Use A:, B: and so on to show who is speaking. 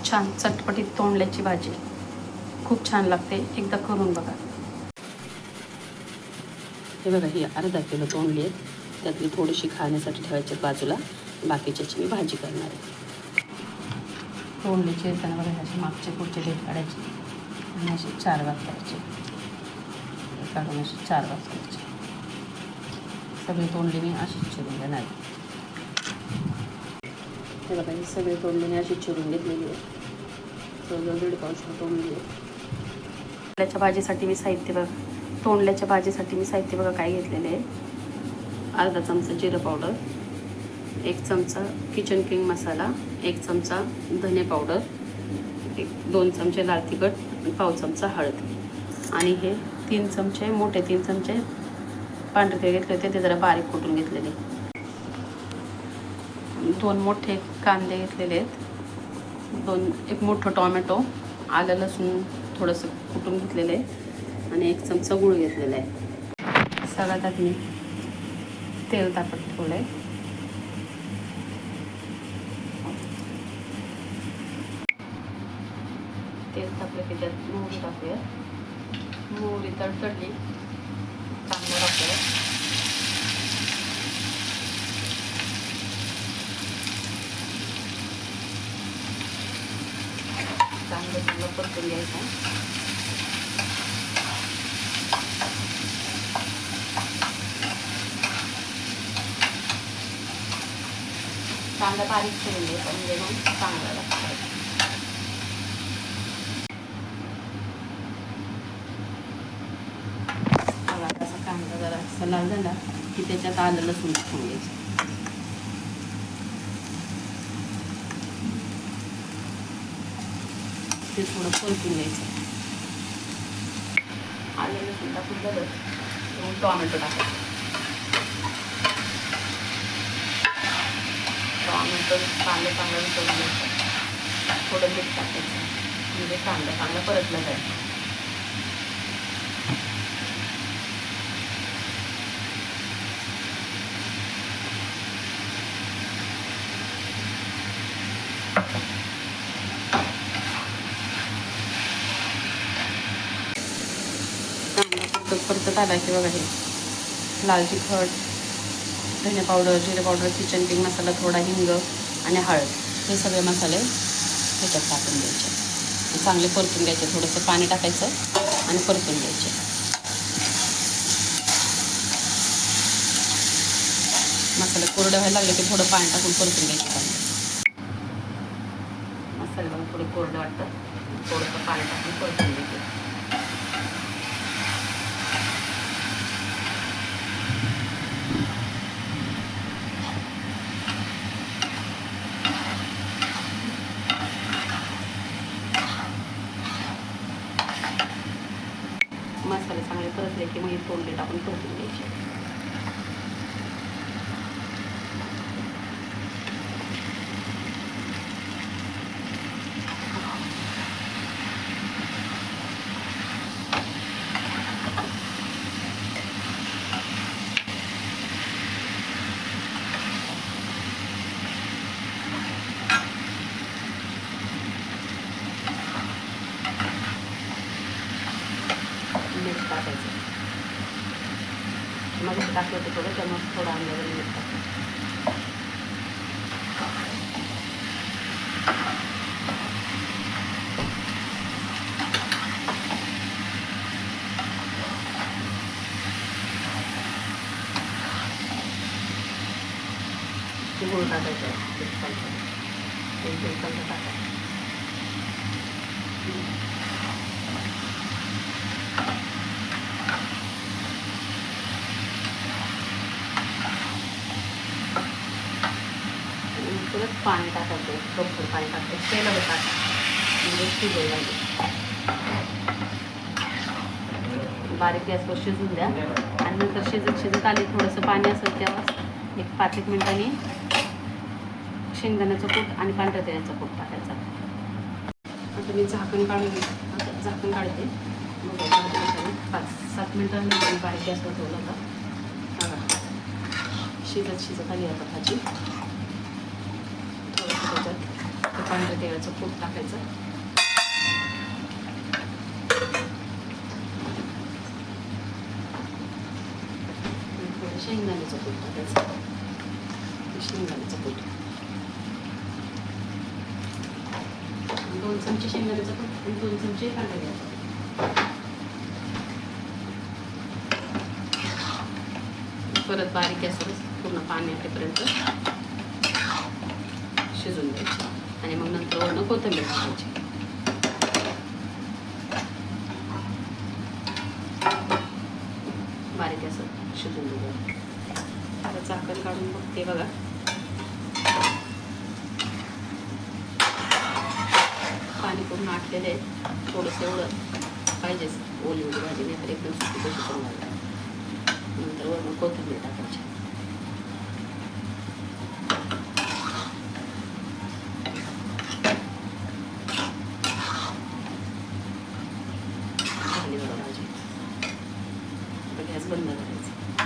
A: छान चटपटीत तोंडल्याची भाजी खूप छान लागते, एकदा करून बघा. हे बघा, ही अर्धा किलो तोंडली आहेत. त्यातली थोडीशी खाण्यासाठी ठेवायची बाजूला, बाकीच्याची मी भाजी करणार आहे. तोंडलीचे येताना बघा, असे मागचे पुढचे डेट काढायचे आणि असे 4 भाग करायचे. काढून असे 4 भाग करायचे. सगळे तोंडली मी अशीच चिरून घेणार. हे बघा, ही सगळे तोंडली मी अशीच चिरून घेतलेली आहे. जवळजवळ 1.5 पाऊण तोंडली आहे. तोंडल्याच्या भाजीसाठी मी साहित्य बघा, तोंडल्याच्या भाजीसाठी मी साहित्य बघा काय घेतलेले आहे. अर्धा चमचा जिरं पावडर, 1 चमचा किचन किंग मसाला, 1 चमचा धने पावडर, 2 चमचे लाल तिखट, 1/2 चमचा हळद आणि हे 3 चमचे मोठे 3 चमचे पांढरे तेल घेतले होते, ते जरा बारीक कुटून घेतलेले. 2 मोठे कांदे घेतलेले आहेत, 1 मोठं टोमॅटो, आलं लसूण थोडंसं कुटून घेतलेलं आहे आणि 1 चमचा गूळ घेतलेला आहे. सगळ्यात आधी मी तेल तापत ठेवलं आहे. तेल तापलं की त्यात मोहरी टाकूया. मोहरी तडतडली, कांदा टाकूया. कांदा चांगला परतून घ्यायचा. कांदा बारीक करून घ्यायचा म्हणजे मग चांगला लागतो. असा कांदा जरा असा लाल झाला की त्याच्यात आलं लसूण टाकून घ्यायचं. ते थोडं परतून घ्यायचं. आलं लसूण टाकून झालं टोमॅटो टाकायचं. टोमॅटो कांदा चांगला करून घ्यायचा. थोडं मीठ टाकायचं म्हणजे कांदा चांगला परतला जाईल. परतत आला की बघा, हे लाल तिखट, धने पावडर, जिरे पावडर, किचन किंग मसाला, थोडा हिंग आणि हळद, हे सगळे मसाले ह्याच्यात टाकून द्यायचे. चांगले परतून घ्यायचे. थोडंसं पाणी टाकायचं आणि परतून घ्यायचे. मसाले कोरडे व्हायला लागले की थोडं पाणी टाकून परतून घ्यायचे. चांगले मसाले बघा थोडे कोरडे वाटतात, थोडंसं पाणी टाकून परतून घ्यायचे. मसाले चांगले परतले की मग तोंडले टाकून परतून घ्यायचे. मीठ टाकायचं. मग टाकलं होतं थोडं, त्यामुळे थोडं अंदाजाने मीठ टाकायचं. गूळ टाकायचं 1 चमचा, 1-2 चमचा टाकायचं. परत पाणी टाकायचं, भरपूर पाणी टाकायचं. तेलाला टाका म्हणजे शिजेल लागेल. बारीक गॅसवर शिजून द्या आणि नंतर शिजत आले थोडंसं पाणी असेल तेव्हा 5-1 मिनिटांनी शेंगदाण्याचं कूट आणि पांढऱ्या तेलाचं कूट टाकायचा. आता मी झाकण काढून झाकण काढते. 5-7 मिनिटांनी बारीक गॅसवर ठेवलं होतं. शिजत आली आता भाजी. थोडंसं त्याच्यात पांढऱ्या तेलाचं कूट टाकायचं. थोडं शेंगदाण्याचं कूट टाकायचं. शेंगदाण्याचं कूट 2 चमचे शेंगदाण्याचं कूट आणि 2 चमचे पांढऱ्या तेलाचं कूट. परत बारीक गॅसवर पूर्ण पाणी आटेपर्यंत शिजून द्यायची आणि मग नंतर वरून कोथिंबीर टाकायची. बारीक गॅसवर शिजून द्यायचं. आता झाकण काढून बघते बघा. पाणी पूर्ण आटलेलं आहे. थोडंसं एवढं पाहिजेच ओली ओली भाजी, नाही तर एकदम सुकी कशी करून घालायला. नंतर वरून कोथिंबीर टाकायची. झाली बघा भाजी. आता गॅस बंद करायचा.